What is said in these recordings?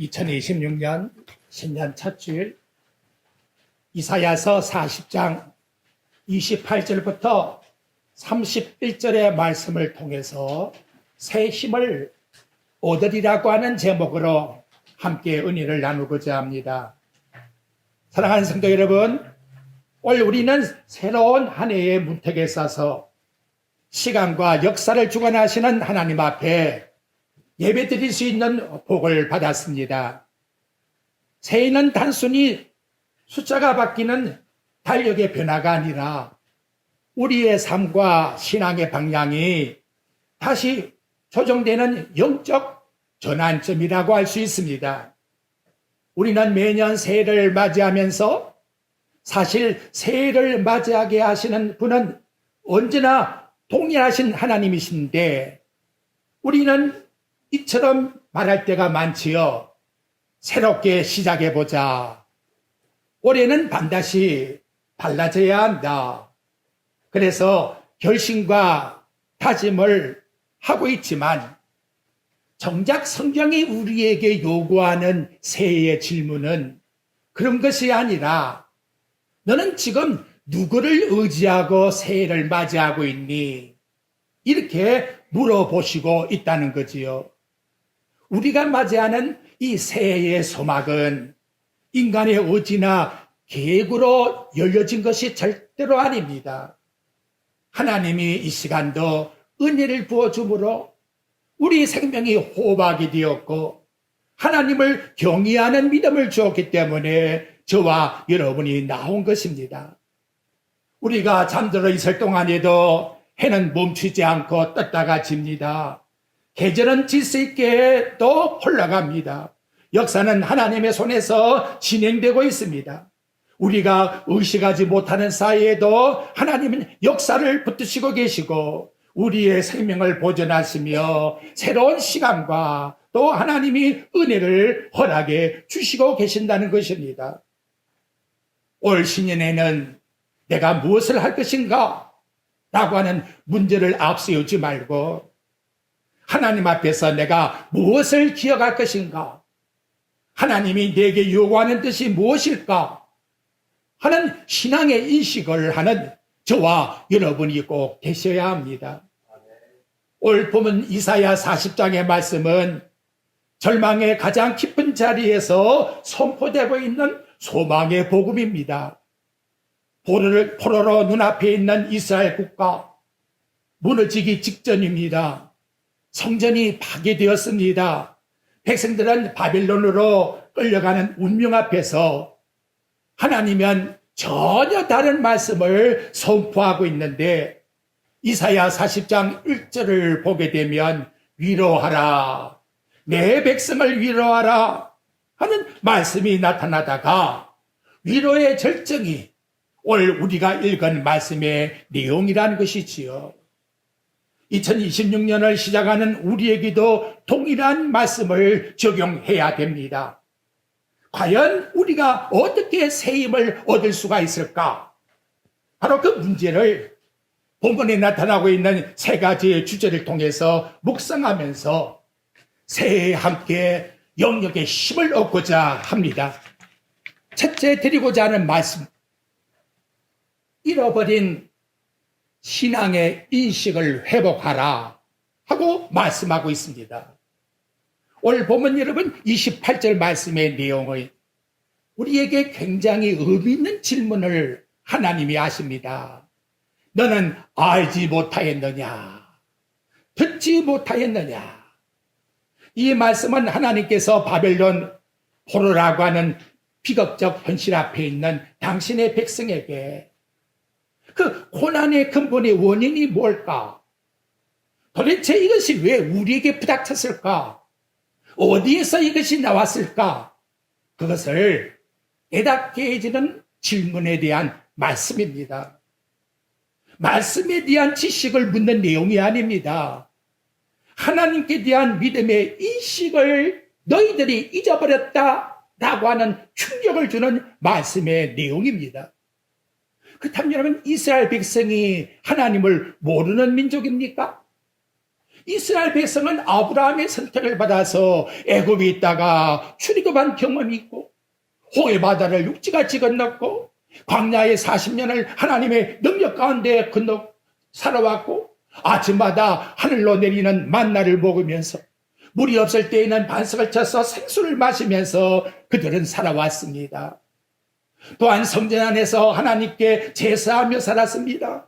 2026년 신년 첫 주일 이사야서 40장 28절부터 31절의 말씀을 통해서 새 힘을 얻으리라고 하는 제목으로 함께 은혜를 나누고자 합니다. 사랑하는 성도 여러분, 오늘 우리는 새로운 한 해의 문턱에 서서 시간과 역사를 주관하시는 하나님 앞에 예배드릴 수 있는 복을 받았습니다. 새해는 단순히 숫자가 바뀌는 달력의 변화가 아니라 우리의 삶과 신앙의 방향이 다시 조정되는 영적 전환점이라고 할 수 있습니다. 우리는 매년 새해를 맞이하면서 사실 새해를 맞이하게 하시는 분은 언제나 동일하신 하나님이신데 우리는 이처럼 말할 때가 많지요. 새롭게 시작해보자. 올해는 반드시 달라져야 한다. 그래서 결심과 다짐을 하고 있지만 정작 성경이 우리에게 요구하는 새해의 질문은 그런 것이 아니라 너는 지금 누구를 의지하고 새해를 맞이하고 있니? 이렇게 물어보시고 있다는 거지요. 우리가 맞이하는 이 새해의 소막은 인간의 의지나 계획으로 열려진 것이 절대로 아닙니다. 하나님이 이 시간도 은혜를 부어주므로 우리 생명이 호박이 되었고 하나님을 경외하는 믿음을 주었기 때문에 저와 여러분이 나온 것입니다. 우리가 잠들어 있을 동안에도 해는 멈추지 않고 떴다가 집니다. 계절은 질서 있게 또 흘러갑니다. 역사는 하나님의 손에서 진행되고 있습니다. 우리가 의식하지 못하는 사이에도 하나님은 역사를 붙드시고 계시고 우리의 생명을 보존하시며 새로운 시간과 또 하나님이 은혜를 허락해 주시고 계신다는 것입니다. 올 신년에는 내가 무엇을 할 것인가? 라고 하는 문제를 앞세우지 말고 하나님 앞에서 내가 무엇을 기억할 것인가? 하나님이 내게 요구하는 뜻이 무엇일까? 하는 신앙의 인식을 하는 저와 여러분이 꼭 계셔야 합니다. 올 봄은 이사야 40장의 말씀은 절망의 가장 깊은 자리에서 선포되고 있는 소망의 복음입니다. 포로로 눈앞에 있는 이스라엘 국가 무너지기 직전입니다. 성전이 파괴되었습니다. 백성들은 바빌론으로 끌려가는 운명 앞에서 하나님은 전혀 다른 말씀을 선포하고 있는데 이사야 40장 1절을 보게 되면 위로하라, 내 백성을 위로하라 하는 말씀이 나타나다가 위로의 절정이 오늘 우리가 읽은 말씀의 내용이라는 것이지요. 2026년을 시작하는 우리에게도 동일한 말씀을 적용해야 됩니다. 과연 우리가 어떻게 새 힘을 얻을 수가 있을까? 바로 그 문제를 본문에 나타나고 있는 세 가지의 주제를 통해서 묵상하면서 새해에 함께 영역의 힘을 얻고자 합니다. 첫째 드리고자 하는 말씀, 잃어버린 신앙의 인식을 회복하라 하고 말씀하고 있습니다. 오늘 보면 여러분 28절 말씀의 내용을 우리에게 굉장히 의미 있는 질문을 하나님이 하십니다. 너는 알지 못하였느냐? 듣지 못하였느냐? 이 말씀은 하나님께서 바벨론 포로라고 하는 비극적 현실 앞에 있는 당신의 백성에게 그 고난의 근본의 원인이 뭘까? 도대체 이것이 왜 우리에게 부닥쳤을까? 어디에서 이것이 나왔을까? 그것을 깨닫게 해주는 질문에 대한 말씀입니다. 말씀에 대한 지식을 묻는 내용이 아닙니다. 하나님께 대한 믿음의 인식을 너희들이 잊어버렸다라고 하는 충격을 주는 말씀의 내용입니다. 그렇다면 여러분, 이스라엘 백성이 하나님을 모르는 민족입니까? 이스라엘 백성은 아브라함의 선택을 받아서 애굽에 있다가 출애굽한 경험이 있고 홍해 바다를 육지같이 건넜고 광야의 40년을 하나님의 능력 가운데 건너 살아왔고 아침마다 하늘로 내리는 만나를 먹으면서 물이 없을 때에는 반석을 쳐서 생수를 마시면서 그들은 살아왔습니다. 또한 성전 안에서 하나님께 제사하며 살았습니다.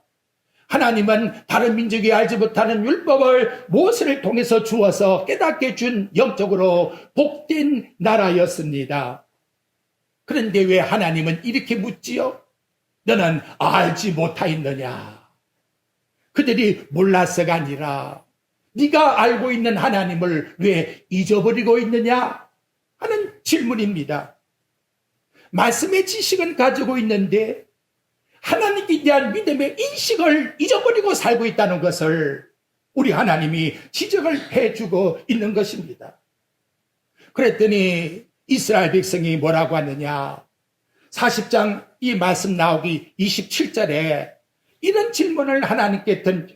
하나님은 다른 민족이 알지 못하는 율법을 모세를 통해서 주어서 깨닫게 준 영적으로 복된 나라였습니다. 그런데 왜 하나님은 이렇게 묻지요? 너는 알지 못하였느냐? 그들이 몰라서가 아니라 네가 알고 있는 하나님을 왜 잊어버리고 있느냐? 하는 질문입니다. 말씀의 지식은 가지고 있는데 하나님께 대한 믿음의 인식을 잊어버리고 살고 있다는 것을 우리 하나님이 지적을 해주고 있는 것입니다. 그랬더니 이스라엘 백성이 뭐라고 하느냐? 40장 이 말씀 나오기 27절에 이런 질문을 하나님께 던져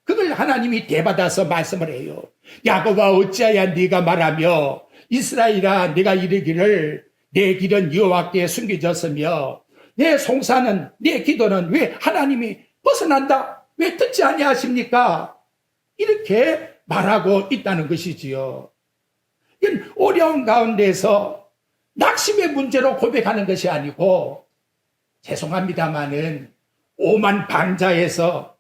그걸 하나님이 대받아서 말씀을 해요. 야곱아 어찌하여 네가 말하며 이스라엘아 네가 이르기를 내 길은 여호와께 숨겨졌으며 내 송사는 내 기도는 왜 하나님이 벗어난다? 왜 듣지 아니하십니까? 이렇게 말하고 있다는 것이지요. 이건 어려운 가운데서 낙심의 문제로 고백하는 것이 아니고 죄송합니다마는 오만 방자에서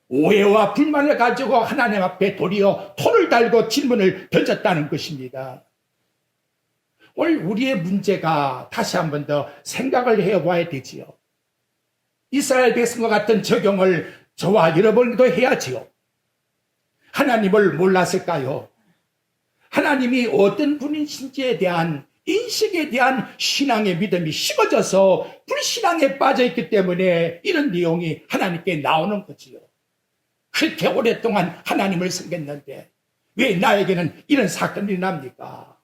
오해와 불만을 가지고 하나님 앞에 도리어 토를 달고 질문을 던졌다는 것입니다. 오늘 우리의 문제가 다시 한 번 더 생각을 해봐야 되지요. 이스라엘 백성과 같은 적용을 저와 여러분도 해야지요. 하나님을 몰랐을까요? 하나님이 어떤 분이신지에 대한 인식에 대한 신앙의 믿음이 식어져서 불신앙에 빠져있기 때문에 이런 내용이 하나님께 나오는 거지요. 그렇게 오랫동안 하나님을 섬겼는데 왜 나에게는 이런 사건이 납니까?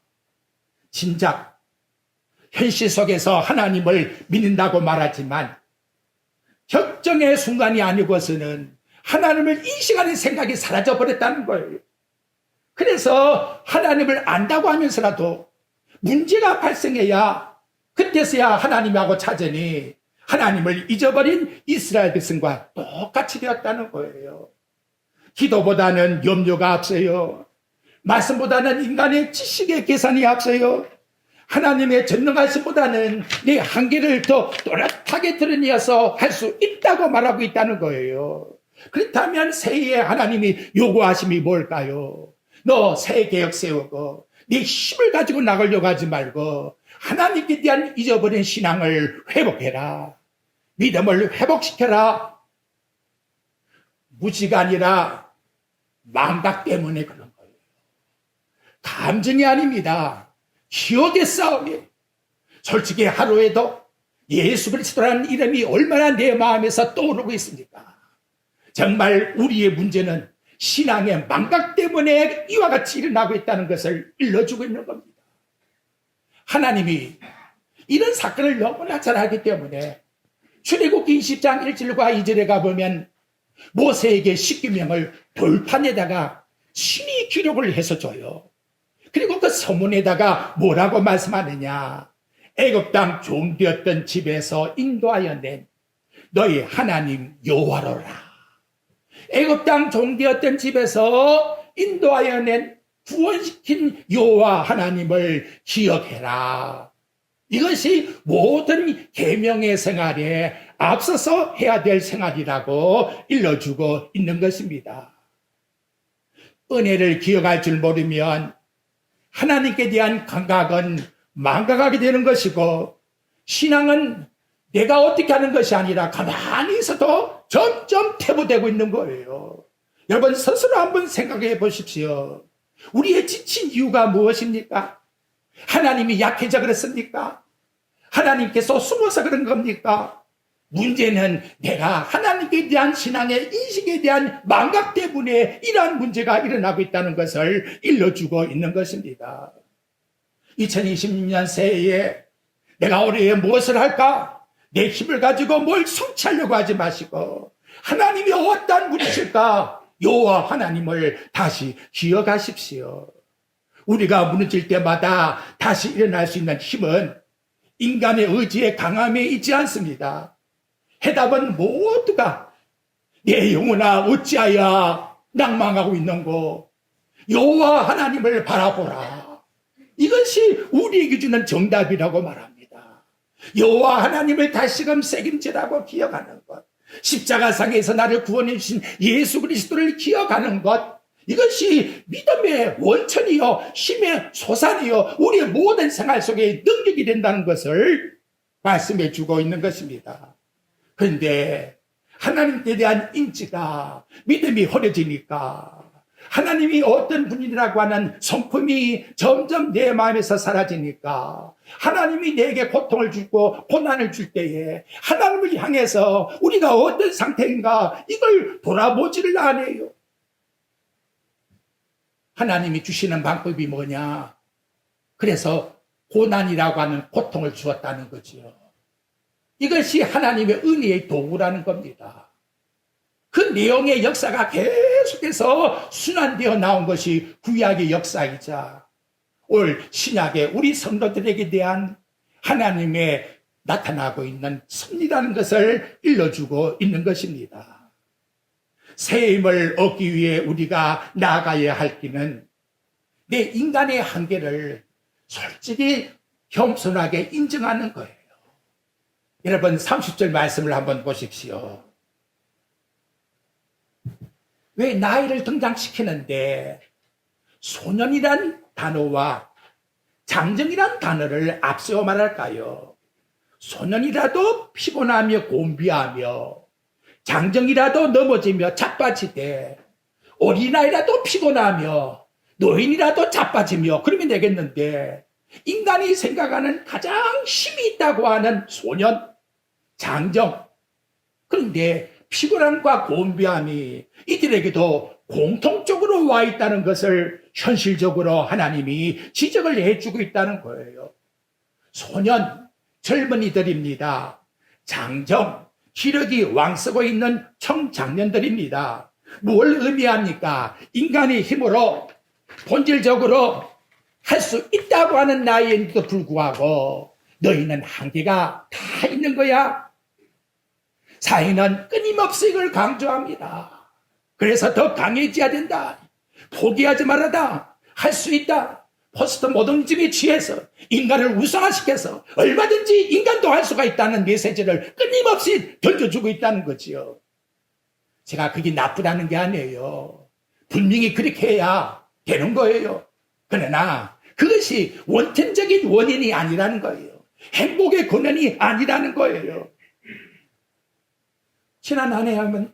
진작 현실 속에서 하나님을 믿는다고 말하지만 결정의 순간이 아니고서는 하나님을 인식하는 생각이 사라져버렸다는 거예요. 그래서 하나님을 안다고 하면서라도 문제가 발생해야 그때서야 하나님하고 찾으니 하나님을 잊어버린 이스라엘 백성과 똑같이 되었다는 거예요. 기도보다는 염려가 앞서요. 말씀보다는 인간의 지식의 계산이 앞서요. 하나님의 전능하심보다는 내 한계를 더 또렷하게 드러내어서 할 수 있다고 말하고 있다는 거예요. 그렇다면 새해에 하나님이 요구하심이 뭘까요? 너 새 계획 세우고 네 힘을 가지고 나가려고 하지 말고 하나님께 대한 잊어버린 신앙을 회복해라. 믿음을 회복시켜라. 무지가 아니라 망각 때문에 그런 거예요. 감정이 아닙니다. 기억의 싸움이에요. 솔직히 하루에도 예수 그리스도라는 이름이 얼마나 내 마음에서 떠오르고 있습니까? 정말 우리의 문제는 신앙의 망각 때문에 이와 같이 일어나고 있다는 것을 일러주고 있는 겁니다. 하나님이 이런 사건을 너무나 잘 알기 때문에 출애굽기 20장 1절과 2절에 가보면 모세에게 십계명을 돌판에다가 신이 기록을 해서 줘요. 그리고 그 서문에다가 뭐라고 말씀하느냐? 애굽 땅 종되었던 집에서 인도하여 낸 너희 하나님 여호와로라. 애굽 땅 종되었던 집에서 인도하여 낸 구원시킨 여호와 하나님을 기억해라. 이것이 모든 계명의 생활에 앞서서 해야 될 생활이라고 일러주고 있는 것입니다. 은혜를 기억할 줄 모르면 하나님께 대한 감각은 망각하게 되는 것이고 신앙은 내가 어떻게 하는 것이 아니라 가만히 있어도 점점 퇴보되고 있는 거예요. 여러분 스스로 한번 생각해 보십시오. 우리의 지친 이유가 무엇입니까? 하나님이 약해져 그렇습니까? 하나님께서 숨어서 그런 겁니까? 문제는 내가 하나님께 대한 신앙의 인식에 대한 망각 때문에 이러한 문제가 일어나고 있다는 것을 일러주고 있는 것입니다. 2026년 새해에 내가 올해에 무엇을 할까? 내 힘을 가지고 뭘 성취하려고 하지 마시고 하나님이 어떠한 분이실까? 여호와 하나님을 다시 기억하십시오. 우리가 무너질 때마다 다시 일어날 수 있는 힘은 인간의 의지의 강함에 있지 않습니다. 해답은 모두가 내 영혼아 어찌하여 낭망하고 있는고 여호와 하나님을 바라보라. 이것이 우리에게 주는 정답이라고 말합니다. 여호와 하나님을 다시금 책임지라고 기억하는 것, 십자가상에서 나를 구원해 주신 예수 그리스도를 기억하는 것, 이것이 믿음의 원천이요 힘의 소산이요 우리의 모든 생활 속에 능력이 된다는 것을 말씀해 주고 있는 것입니다. 그런데 하나님께 대한 인지가 믿음이 흐려지니까 하나님이 어떤 분이라고 하는 성품이 점점 내 마음에서 사라지니까 하나님이 내게 고통을 주고 고난을 줄 때에 하나님을 향해서 우리가 어떤 상태인가 이걸 돌아보지를 않아요. 하나님이 주시는 방법이 뭐냐? 그래서 고난이라고 하는 고통을 주었다는 거지요. 이것이 하나님의 은혜의 도구라는 겁니다. 그 내용의 역사가 계속해서 순환되어 나온 것이 구약의 역사이자 올 신약의 우리 성도들에게 대한 하나님의 나타나고 있는 섭리라는 것을 일러주고 있는 것입니다. 새 힘을 얻기 위해 우리가 나아가야 할 길은 내 인간의 한계를 솔직히 겸손하게 인정하는 거예요. 여러분 30절 말씀을 한번 보십시오. 왜 나이를 등장시키는데 소년이란 단어와 장정이란 단어를 앞세워 말할까요? 소년이라도 피곤하며 곤비하며 장정이라도 넘어지며 자빠지되 어린아이라도 피곤하며 노인이라도 자빠지며 그러면 되겠는데 인간이 생각하는 가장 힘이 있다고 하는 소년, 장정, 그런데 피곤함과 곤비함이 이들에게도 공통적으로 와 있다는 것을 현실적으로 하나님이 지적을 해주고 있다는 거예요. 소년, 젊은이들입니다. 장정, 기력이 왕쓰고 있는 청장년들입니다. 뭘 의미합니까? 인간의 힘으로 본질적으로 할 수 있다고 하는 나이에도 불구하고 너희는 한계가 다 있는 거야. 사회는 끊임없이 이걸 강조합니다. 그래서 더 강해져야 된다. 포기하지 말아다. 할 수 있다. 포스트 모더니즘에 취해서 인간을 우상화시켜서 얼마든지 인간도 할 수가 있다는 메시지를 끊임없이 던져주고 있다는 거지요. 제가 그게 나쁘다는 게 아니에요. 분명히 그렇게 해야 되는 거예요. 그러나 그것이 원천적인 원인이 아니라는 거예요. 행복의 근원이 아니라는 거예요. 지난 한 해 하면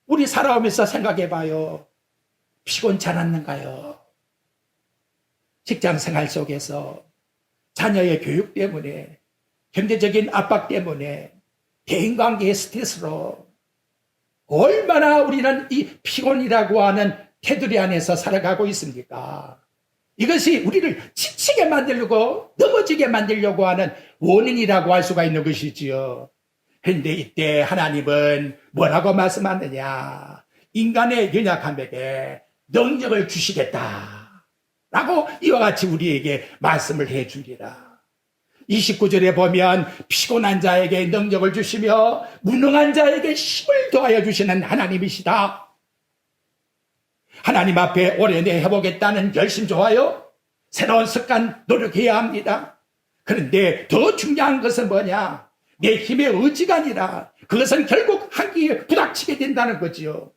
우리 살아오면서 생각해봐요. 피곤치 않았는가요? 직장 생활 속에서 자녀의 교육 때문에 경제적인 압박 때문에 대인관계의 스트레스로 얼마나 우리는 이 피곤이라고 하는 테두리 안에서 살아가고 있습니까? 이것이 우리를 지치게 만들고 넘어지게 만들려고 하는 원인이라고 할 수가 있는 것이지요. 그런데 이때 하나님은 뭐라고 말씀하느냐? 인간의 연약함에게 능력을 주시겠다 라고 이와 같이 우리에게 말씀을 해주리라. 29절에 보면 피곤한 자에게 능력을 주시며 무능한 자에게 힘을 더하여 주시는 하나님이시다. 하나님 앞에 올해 내 해보겠다는 결심 좋아요. 새로운 습관 노력해야 합니다. 그런데 더 중요한 것은 뭐냐? 내 힘의 의지가 아니라 그것은 결국 한계에 부닥치게 된다는 거지요.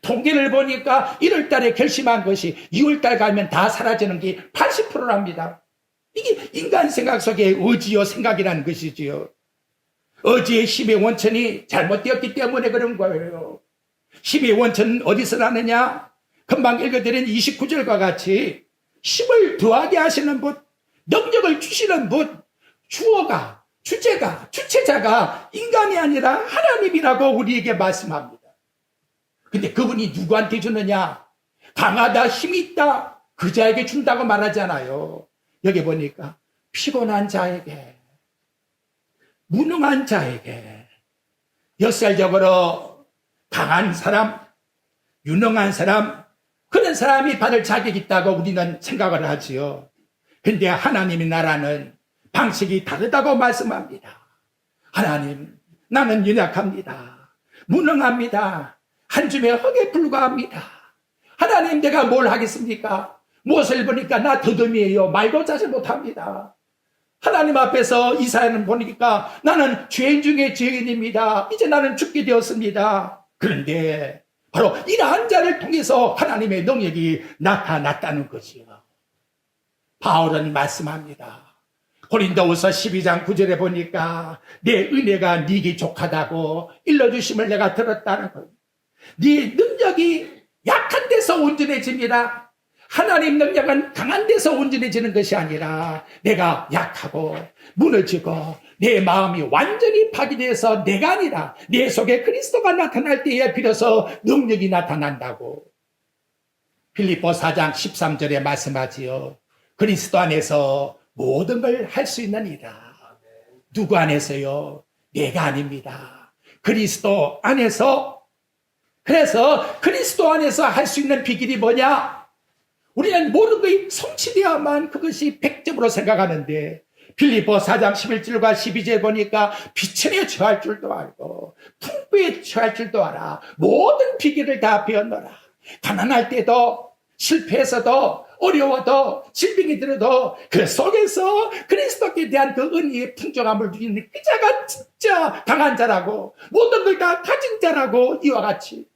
통계를 보니까 1월 달에 결심한 것이 2월 달 가면 다 사라지는 게 80%랍니다. 이게 인간 생각 속의 의지요 생각이라는 것이지요. 의지의 힘의 원천이 잘못되었기 때문에 그런 거예요. 힘의 원천은 어디서 나느냐? 금방 읽어드린 29절과 같이 힘을 더하게 하시는 분, 능력을 주시는 분, 주어가, 주제가, 주체자가 인간이 아니라 하나님이라고 우리에게 말씀합니다. 근데 그분이 누구한테 주느냐? 강하다, 힘이 있다, 그 자에게 준다고 말하잖아요. 여기 보니까 피곤한 자에게, 무능한 자에게, 역설적으로 강한 사람, 유능한 사람, 그런 사람이 받을 자격이 있다고 우리는 생각을 하지요. 근데 하나님의 나라는 방식이 다르다고 말씀합니다. 하나님, 나는 연약합니다. 무능합니다. 한 줌의 흙에 불과합니다. 하나님, 내가 뭘 하겠습니까? 무엇을 보니까 나 더듬이에요. 말도 자지 못합니다. 하나님 앞에서 이 사연을 보니까 나는 죄인 중에 죄인입니다. 이제 나는 죽게 되었습니다. 그런데 바로 이러한 자를 통해서 하나님의 능력이 나타났다는 것이요. 바울은 말씀합니다. 고린도후서 12장 9절에 보니까 내 은혜가 네게 족하다고 일러주심을 내가 들었다는 거예요. 네 능력이 약한 데서 온전해집니다. 하나님 능력은 강한 데서 온전해지는 것이 아니라 내가 약하고 무너지고 내 마음이 완전히 파괴돼서 내가 아니라 내 속에 그리스도가 나타날 때에 비로소 능력이 나타난다고 빌립보 4장 13절에 말씀하지요. 그리스도 안에서 모든 걸 할 수 있느니라. 누구 안에서요? 내가 아닙니다. 그리스도 안에서. 그래서 그리스도 안에서 할 수 있는 비결이 뭐냐? 우리는 모든 것이 성취되어야만 그것이 100점으로 생각하는데 빌립보 4장 11절과 12절 보니까 비천에 처할 줄도 알고 풍부에 처할 줄도 알아. 모든 비결을 다 배웠노라. 가난할 때도 실패해서도 어려워도 질병이 들어도 그 속에서 그리스도께 대한 그 은혜의 풍족함을 누리는 그 자가 진짜 강한 자라고 모든 걸 다 가진 자라고 이와 같이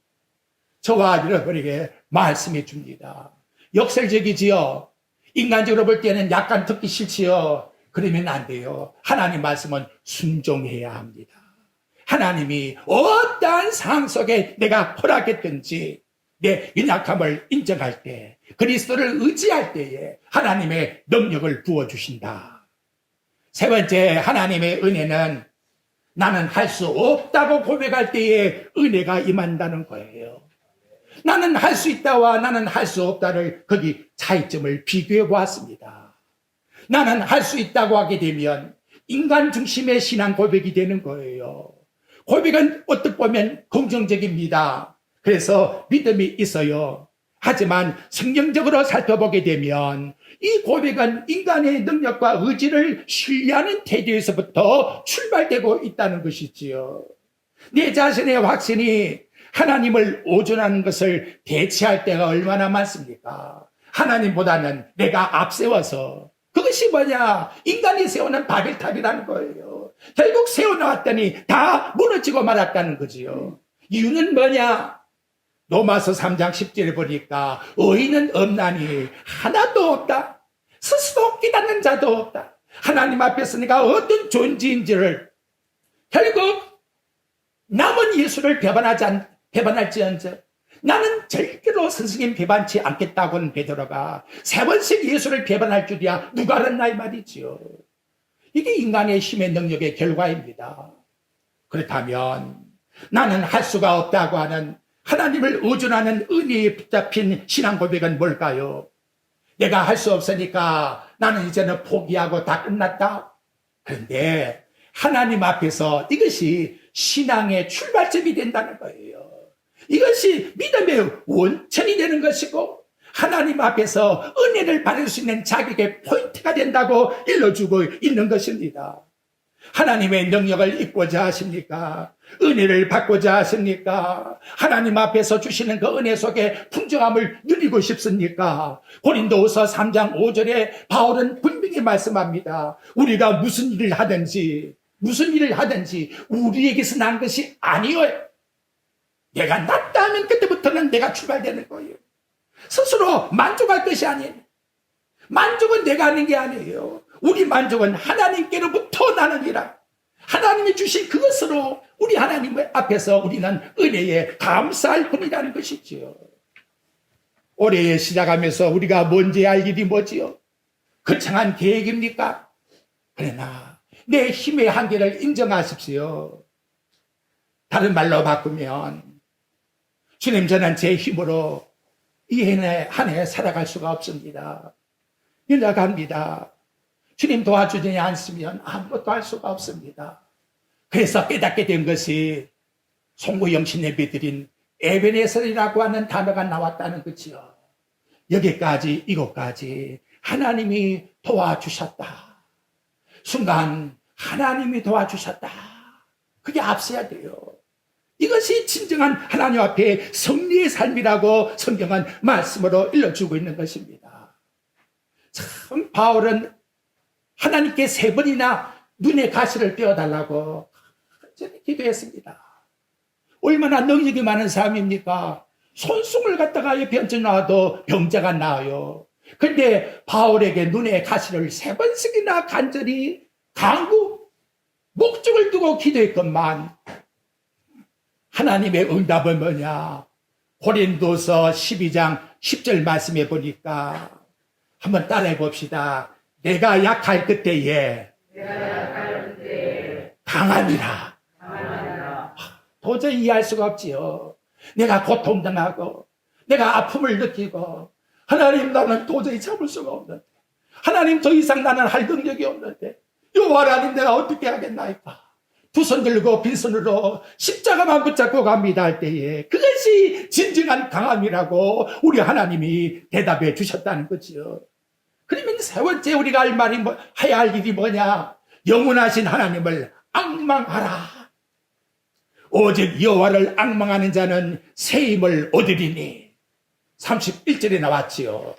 저와 여러분에게 말씀해 줍니다. 역설적이지요. 인간적으로 볼 때는 약간 듣기 싫지요. 그러면 안 돼요. 하나님 말씀은 순종해야 합니다. 하나님이 어떠한 상황 속에 내가 허락했든지 내 연약함을 인정할 때 그리스도를 의지할 때에 하나님의 능력을 부어주신다. 세 번째, 하나님의 은혜는 나는 할 수 없다고 고백할 때에 은혜가 임한다는 거예요. 나는 할 수 있다와 나는 할 수 없다를 거기 차이점을 비교해 보았습니다. 나는 할 수 있다고 하게 되면 인간 중심의 신앙 고백이 되는 거예요. 고백은 어떻게 보면 긍정적입니다. 그래서 믿음이 있어요. 하지만 성경적으로 살펴보게 되면 이 고백은 인간의 능력과 의지를 신뢰하는 태도에서부터 출발되고 있다는 것이지요. 내 자신의 확신이 하나님을 오존하는 것을 대체할 때가 얼마나 많습니까? 하나님보다는 내가 앞세워서 그것이 뭐냐? 인간이 세우는 바벨탑이라는 거예요. 결국 세워놓았더니 다 무너지고 말았다는 거지요. 이유는 뭐냐? 로마서 3장 10절에 보니까 의인은 없나니 하나도 없다. 스스로 깨닫는 자도 없다. 하나님 앞에서 내가 어떤 존재인지를 결국 남은 예수를 배반할지언정 나는 절대로 스승님 배반치 않겠다고는 베드로가 3번씩 예수를 배반할 줄이야 누가 알았나 이 말이지요. 이게 인간의 힘의 능력의 결과입니다. 그렇다면 나는 할 수가 없다고 하는 하나님을 의존하는 은혜에 붙잡힌 신앙 고백은 뭘까요? 내가 할 수 없으니까 나는 이제는 포기하고 다 끝났다. 그런데 하나님 앞에서 이것이 신앙의 출발점이 된다는 거예요. 이것이 믿음의 원천이 되는 것이고 하나님 앞에서 은혜를 받을 수 있는 자격의 포인트가 된다고 일러주고 있는 것입니다. 하나님의 능력을 입고자 하십니까? 은혜를 받고자 하십니까? 하나님 앞에서 주시는 그 은혜 속에 풍성함을 누리고 싶습니까? 고린도후서 3장 5절에 바울은 분명히 말씀합니다. 우리가 무슨 일을 하든지 우리에게서 난 것이 아니어요. 내가 낫다 하면 그때부터는 내가 출발되는 거예요. 스스로 만족할 것이 아니에요. 만족은 내가 하는 게 아니에요. 우리 만족은 하나님께로부터 나느니라. 하나님이 주신 그것으로 우리 하나님 앞에서 우리는 은혜에 감사할 뿐이라는 것이지요. 올해 시작하면서 우리가 먼저 할 일이 뭐지요? 거창한 계획입니까? 그러나 내 힘의 한계를 인정하십시오. 다른 말로 바꾸면 주님, 저는 제 힘으로 이 한 해 살아갈 수가 없습니다. 연약합니다. 주님 도와주지 않으면 아무것도 할 수가 없습니다. 그래서 깨닫게 된 것이 송구영신 예배 드린 에베네셀이라고 하는 단어가 나왔다는 거지요. 여기까지 이곳까지 하나님이 도와주셨다. 순간 하나님이 도와주셨다. 그게 앞서야 돼요. 이것이 진정한 하나님 앞에 승리의 삶이라고 성경은 말씀으로 일러주고 있는 것입니다. 참 바울은 하나님께 3번이나 눈의 가시를 떼어달라고 기도했습니다. 얼마나 능력이 많은 사람입니까? 손수을 갖다가 병자 나와도 병자가 나아요. 근데 바울에게 눈의 가시를 3번씩이나 간절히 강구 목적을 두고 기도했건만 하나님의 응답은 뭐냐? 고린도서 12장 10절 말씀해 보니까 한번 따라해 봅시다. 내가 약할 그때에 강함이라. 도저히 이해할 수가 없지요. 내가 고통당하고 내가 아픔을 느끼고 하나님 나는 도저히 참을 수가 없는데 하나님 더 이상 나는 할 능력이 없는데 여호와 하나님 내가 어떻게 하겠나이까. 두 손 들고 빈손으로 십자가만 붙잡고 갑니다 할 때에 그것이 진정한 강함이라고 우리 하나님이 대답해 주셨다는 거지요. 그러면 세 번째 우리가 할 말이 해야 할 일이 뭐냐? 영원하신 하나님을 앙망하라. 오직 여호와를 앙망하는 자는 새 힘을 얻으리니 31절에 나왔지요.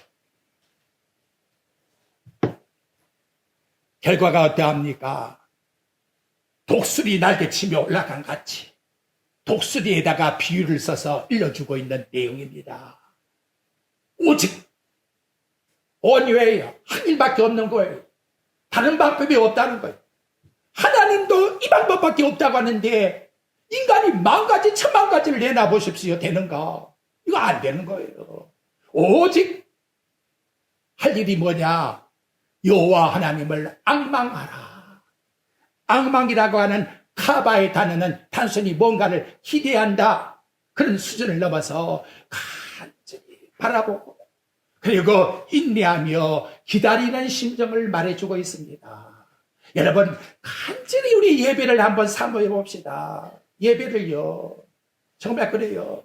결과가 어떠합니까? 독수리 날개치며 올라간 같이 독수리에다가 비유를 써서 일러주고 있는 내용입니다. 오직 only예요. 한 일밖에 없는 거예요. 다른 방법이 없다는 거예요. 하나님도 이 방법밖에 없다고 하는데 인간이 10,000가지 10,000가지를 내놔보십시오. 되는가? 이거 안 되는 거예요. 오직 할 일이 뭐냐? 여호와 하나님을 앙망하라. 앙망이라고 하는 카바의 단어는 단순히 뭔가를 기대한다. 그런 수준을 넘어서 간절히 바라보고 그리고 인내하며 기다리는 심정을 말해주고 있습니다. 여러분 간절히 우리 예배를 한번 사모해 봅시다. 예배를요. 정말 그래요.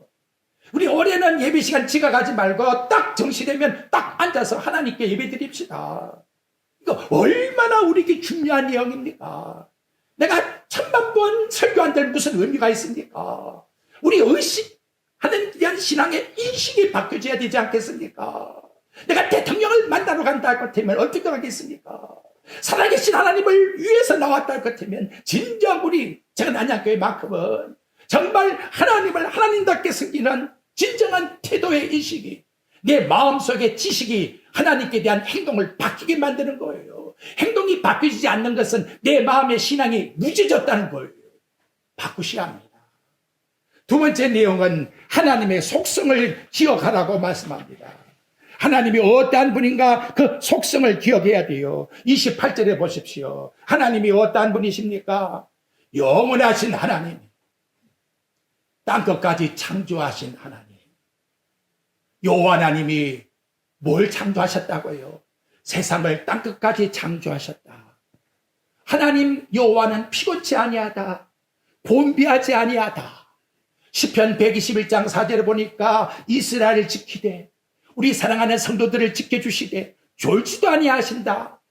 우리 올해는 예배 시간 지각하지 말고 딱 정시되면 딱 앉아서 하나님께 예배 드립시다. 이거 얼마나 우리에게 중요한 내용입니까? 내가 1000번 설교한들 무슨 의미가 있습니까? 우리 의식하는 대한 신앙의 인식이 바뀌어져야 되지 않겠습니까? 내가 대통령을 만나러 간다 할 것 같으면 어떻게 하겠습니까? 살아계신 하나님을 위해서 나왔다 할 것 같으면 진정 우리 작은 안양교회만큼은 정말 하나님을 하나님답게 섬기는 진정한 태도의 인식이 내 마음속의 지식이 하나님께 대한 행동을 바뀌게 만드는 거예요. 행동이 바뀌지 않는 것은 내 마음의 신앙이 무뎌졌다는 거예요. 바꾸셔야 합니다. 두 번째 내용은 하나님의 속성을 기억하라고 말씀합니다. 하나님이 어떠한 분인가 그 속성을 기억해야 돼요. 28절에 보십시오. 하나님이 어떠한 분이십니까? 영원하신 하나님, 땅끝까지 창조하신 하나님. 여호와 하나님이 뭘 창조하셨다고요? 세상을 땅끝까지 창조하셨다. 하나님 여호와는 피곤치 아니하다. 곤비하지 아니하다. 시편 121장 4절을 보니까 이스라엘을 지키되 우리 사랑하는 성도들을 지켜주시되 졸지도 아니하신다.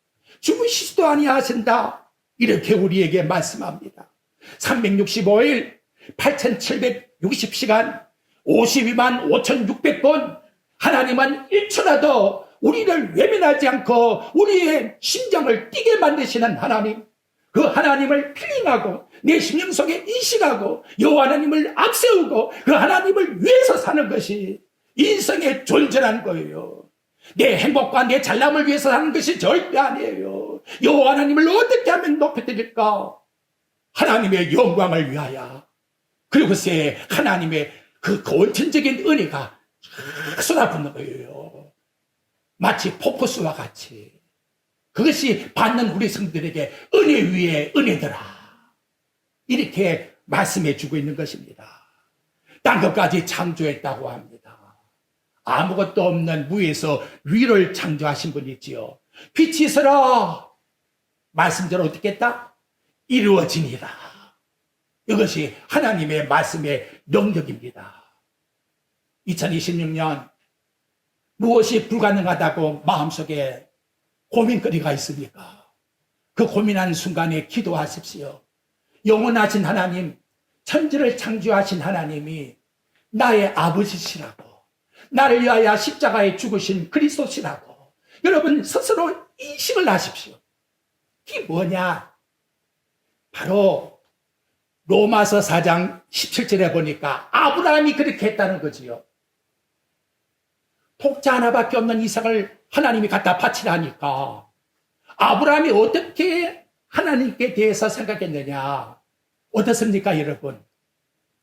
주무시지도 아니하신다. 이렇게 우리에게 말씀합니다. 365일 8760시간 52만 5600번 하나님은 1초라도 우리를 외면하지 않고 우리의 심장을 뛰게 만드시는 하나님, 그 하나님을 필링하고 내 심령 속에 인식하고 여호와 하나님을 앞세우고 그 하나님을 위해서 사는 것이 인생의 존재라는 거예요. 내 행복과 내 잘남을 위해서 사는 것이 절대 아니에요. 여호와 하나님을 어떻게 하면 높여드릴까? 하나님의 영광을 위하여. 그리고서 하나님의 그 원천적인 은혜가 쏟아붓는 거예요. 마치 폭포수와 같이. 그것이 받는 우리 성들에게 은혜 위에 은혜더라. 이렇게 말씀해 주고 있는 것입니다. 땅끝까지 창조했다고 합니다. 아무것도 없는 무에서 위를 창조하신 분이지요. 빛이 있어라. 말씀대로 어떻게 했다? 이루어지니라. 이것이 하나님의 말씀의 능력입니다. 2026년 무엇이 불가능하다고 마음속에 고민거리가 있습니까? 그 고민하는 순간에 기도하십시오. 영원하신 하나님, 천지를 창조하신 하나님이 나의 아버지시라고, 나를 위하여 십자가에 죽으신 그리스도시라고 여러분 스스로 인식을 하십시오. 이게 뭐냐? 바로 로마서 4장 17절에 보니까 아브라함이 그렇게 했다는 거지요. 독자 하나밖에 없는 이삭을 하나님이 갖다 바치라니까 아브라함이 어떻게 하나님께 대해서 생각했느냐? 어떻습니까, 여러분?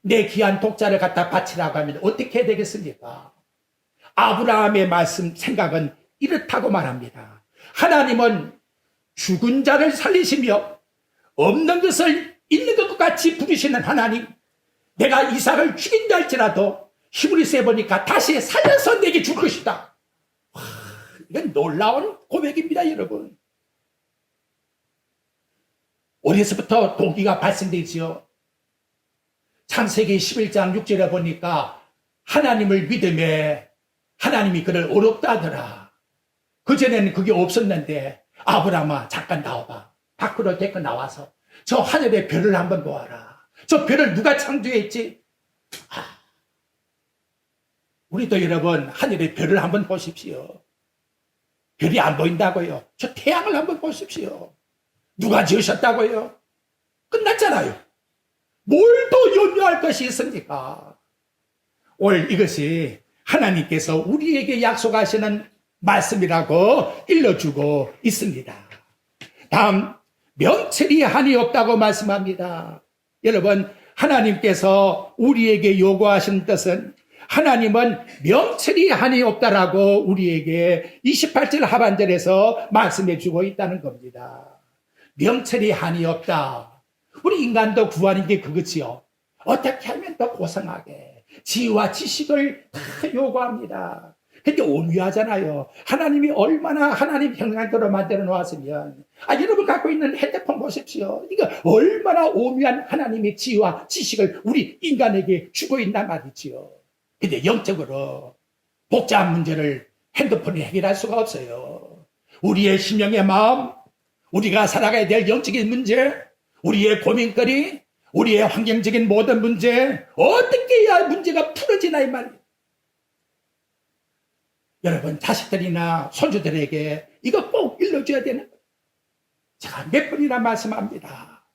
내 귀한 독자를 갖다 바치라고 하면 어떻게 해야 되겠습니까? 아브라함의 말씀, 생각은 이렇다고 말합니다. 하나님은 죽은 자를 살리시며 없는 것을 있는 것 같이 부르시는 하나님, 내가 이삭을 죽인다 할지라도 히브리서에 보니까 다시 살려서 내게 줄 것이다. 이건 놀라운 고백입니다, 여러분. 어려서부터 동기가 발생되지요. 창세기 11장 6절에 보니까 하나님을 믿음에 하나님이 그를 어렵다 하더라. 그전에는 그게 없었는데 아브라함아 잠깐 나와봐. 밖으로 데리고 나와서 저 하늘의 별을 한번 보아라. 저 별을 누가 창조했지? 우리도 여러분 하늘의 별을 한번 보십시오. 별이 안 보인다고요? 저 태양을 한번 보십시오. 누가 지으셨다고요? 끝났잖아요. 뭘 더 염려할 것이 있습니까? 오늘 이것이 하나님께서 우리에게 약속하시는 말씀이라고 일러주고 있습니다. 다음, 명철이 한이 없다고 말씀합니다. 여러분, 하나님께서 우리에게 요구하신 뜻은 하나님은 명철이 한이 없다라고 우리에게 28절 하반절에서 말씀해 주고 있다는 겁니다. 명철이 한이 없다. 우리 인간도 구하는 게 그거지요. 어떻게 하면 더 고상하게 지혜와 지식을 다 요구합니다. 근데 온유하잖아요. 하나님이 얼마나 하나님 형상대로 만들어 놓았으면 여러분 갖고 있는 핸드폰 보십시오. 이거 얼마나 오묘한 하나님의 지혜와 지식을 우리 인간에게 주고 있단 말이지요. 근데 영적으로 복잡한 문제를 핸드폰이 해결할 수가 없어요. 우리의 심령의 마음, 우리가 살아가야 될 영적인 문제, 우리의 고민거리, 우리의 환경적인 모든 문제, 어떻게 해야 문제가 풀어지나 이 말이에요. 여러분 자식들이나 손주들에게 이거 꼭 일러줘야 되는 거예요. 제가 몇 번이나 말씀합니다.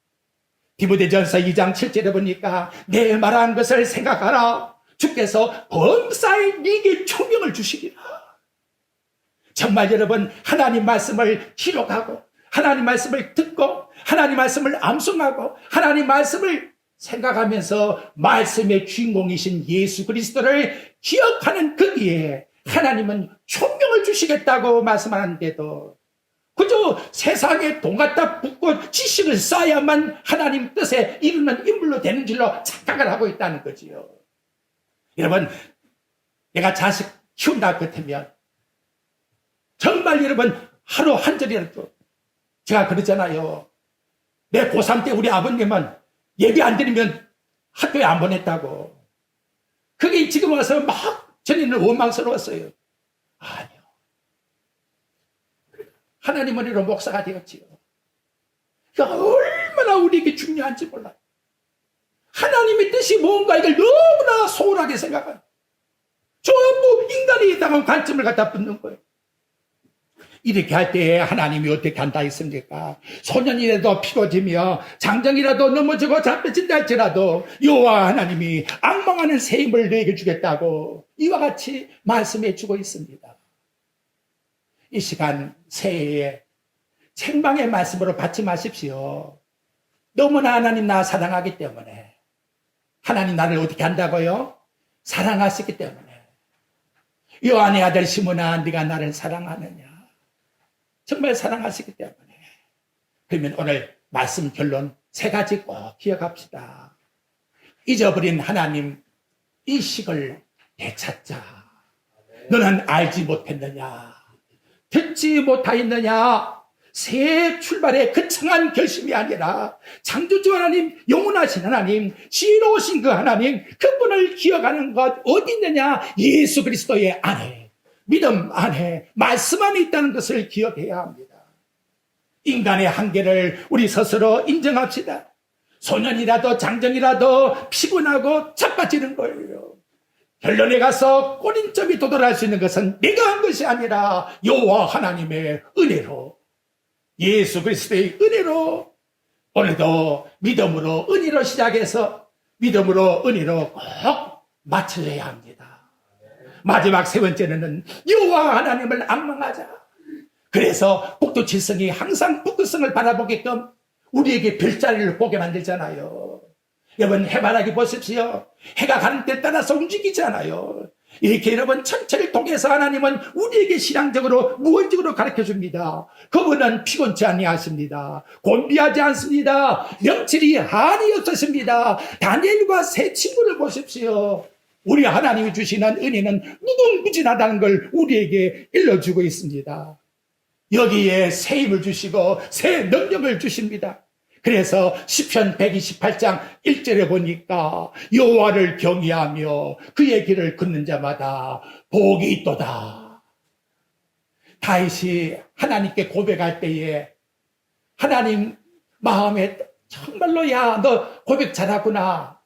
디모데전서 2장 7절에 보니까 내 말한 것을 생각하라. 주께서 범사에 네게 총명을 주시리라. 정말 여러분 하나님 말씀을 기록하고 하나님 말씀을 듣고 하나님 말씀을 암송하고 하나님 말씀을 생각하면서 말씀의 주인공이신 예수 그리스도를 기억하는 거기에 하나님은 총명을 주시겠다고 말씀하는데도 그저 세상에 돈 갖다 붓고 지식을 쌓아야만 하나님 뜻에 이르는 인물로 되는 줄로 착각을 하고 있다는 거지요. 여러분, 내가 자식 키운다 같으면 정말 여러분 하루 한 절이라도 제가 그러잖아요. 내 고3 때 우리 아버님은 예배 안 드리면 학교에 안 보냈다고. 그게 지금 와서 막 전에는 원망스러웠어요. 아니요. 하나님 은혜로 목사가 되었지요. 얼마나 우리에게 중요한지 몰라요. 하나님의 뜻이 뭔가 이걸 너무나 소홀하게 생각해요. 전부 인간에 해당한 관점을 갖다 붙는 거예요. 이렇게 할 때 하나님이 어떻게 한다 했습니까? 소년이라도 피고지며 장정이라도 넘어지고 잡혀진다 할지라도 여호와 하나님이 앙망하는 새 힘을 너에게 주겠다고 이와 같이 말씀해 주고 있습니다. 이 시간 새해에 책망의 말씀으로 받지 마십시오. 너무나 하나님 나 사랑하기 때문에. 하나님 나를 어떻게 한다고요? 사랑하시기 때문에. 요한의 아들 시몬아 네가 나를 사랑하느냐? 정말 사랑하시기 때문에. 그러면 오늘 말씀 결론 세 가지 꼭 기억합시다. 잊어버린 하나님 의식을 되찾자. 너는 알지 못했느냐? 듣지 못하였느냐? 새 출발의 거창한 결심이 아니라 창조주 하나님, 영원하신 하나님, 지혜로우신 그 하나님, 그분을 기억하는 것 어디 있느냐? 예수 그리스도의 안에, 믿음 안에, 말씀 안에 있다는 것을 기억해야 합니다. 인간의 한계를 우리 스스로 인정합시다. 소년이라도 장정이라도 피곤하고 자빠지는 거예요. 결론에 가서 꼬린점이 도달할 수 있는 것은 내가 한 것이 아니라 여호와 하나님의 은혜로, 예수 그리스도의 은혜로, 오늘도 믿음으로 은혜로 시작해서 믿음으로 은혜로 꼭 맞춰야 합니다. 마지막 세 번째는 여호와 하나님을 앙망하자. 그래서 북두칠성이 항상 북두성을 바라보게끔 우리에게 별자리를 보게 만들잖아요. 여러분, 해바라기 보십시오. 해가 가는 때 따라서 움직이잖아요. 이렇게 여러분, 천체를 통해서 하나님은 우리에게 신앙적으로, 무언적으로 가르쳐줍니다. 그분은 피곤치 아니하십니다. 곤비하지 않습니다. 명철이 한이 없으십니다. 다니엘과 세 친구를 보십시오. 우리 하나님이 주시는 은혜는 무궁무진하다는 걸 우리에게 일러주고 있습니다. 여기에 새 힘을 주시고 새 능력을 주십니다. 그래서 시편 128장 1절에 보니까 여호와를 경외하며 그의 길을 걷는 자마다 복이 있도다. 다윗이 하나님께 고백할 때에 하나님 마음에 정말로 야, 너 고백 잘하구나.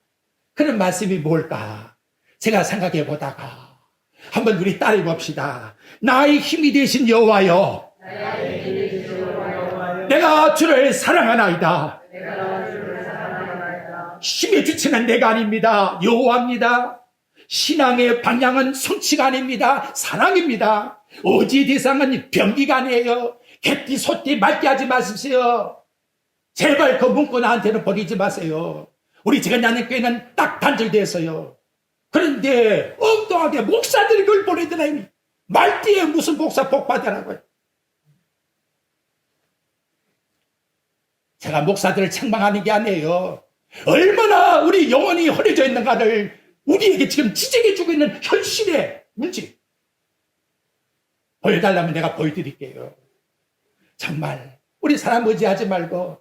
그런 말씀이 뭘까? 제가 생각해 보다가 한번 우리 따라해 봅시다. 나의 힘이 되신 여호와여, 내가 주를 사랑하나이다. 힘에 지치는 내가 아닙니다. 여호와입니다. 신앙의 방향은 성취가 아닙니다. 사랑입니다. 의지 대상은 병기가 아니에요. 개띠 소띠 맑게 하지 마십시오. 제발 그 문구 나한테는 버리지 마세요. 우리 지간야님교회는 딱 단절됐어요. 그런데 엉뚱하게 목사들이 그걸 보내더라니. 말띠에 무슨 목사 복 받으라고요. 제가 목사들을 책망하는 게 아니에요. 얼마나 우리 영혼이 허려져 있는가를 우리에게 지금 지적해주고 있는 현실의 문제. 보여달라면 내가 보여드릴게요. 정말 우리 사람 의지하지 말고,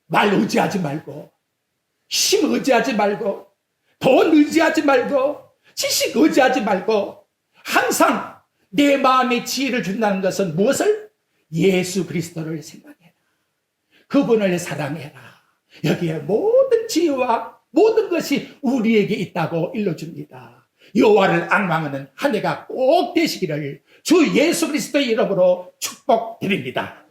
말 의지하지 말고, 힘 의지하지 말고, 돈 의지하지 말고, 지식 의지하지 말고, 항상 내 마음에 지혜를 준다는 것은 무엇을? 예수 그리스도를 생각해라. 그분을 사랑해라. 여기에 모든 지혜와 모든 것이 우리에게 있다고 일러줍니다. 여호와를 앙망하는 한 해가 꼭 되시기를 주 예수 그리스도의 이름으로 축복드립니다.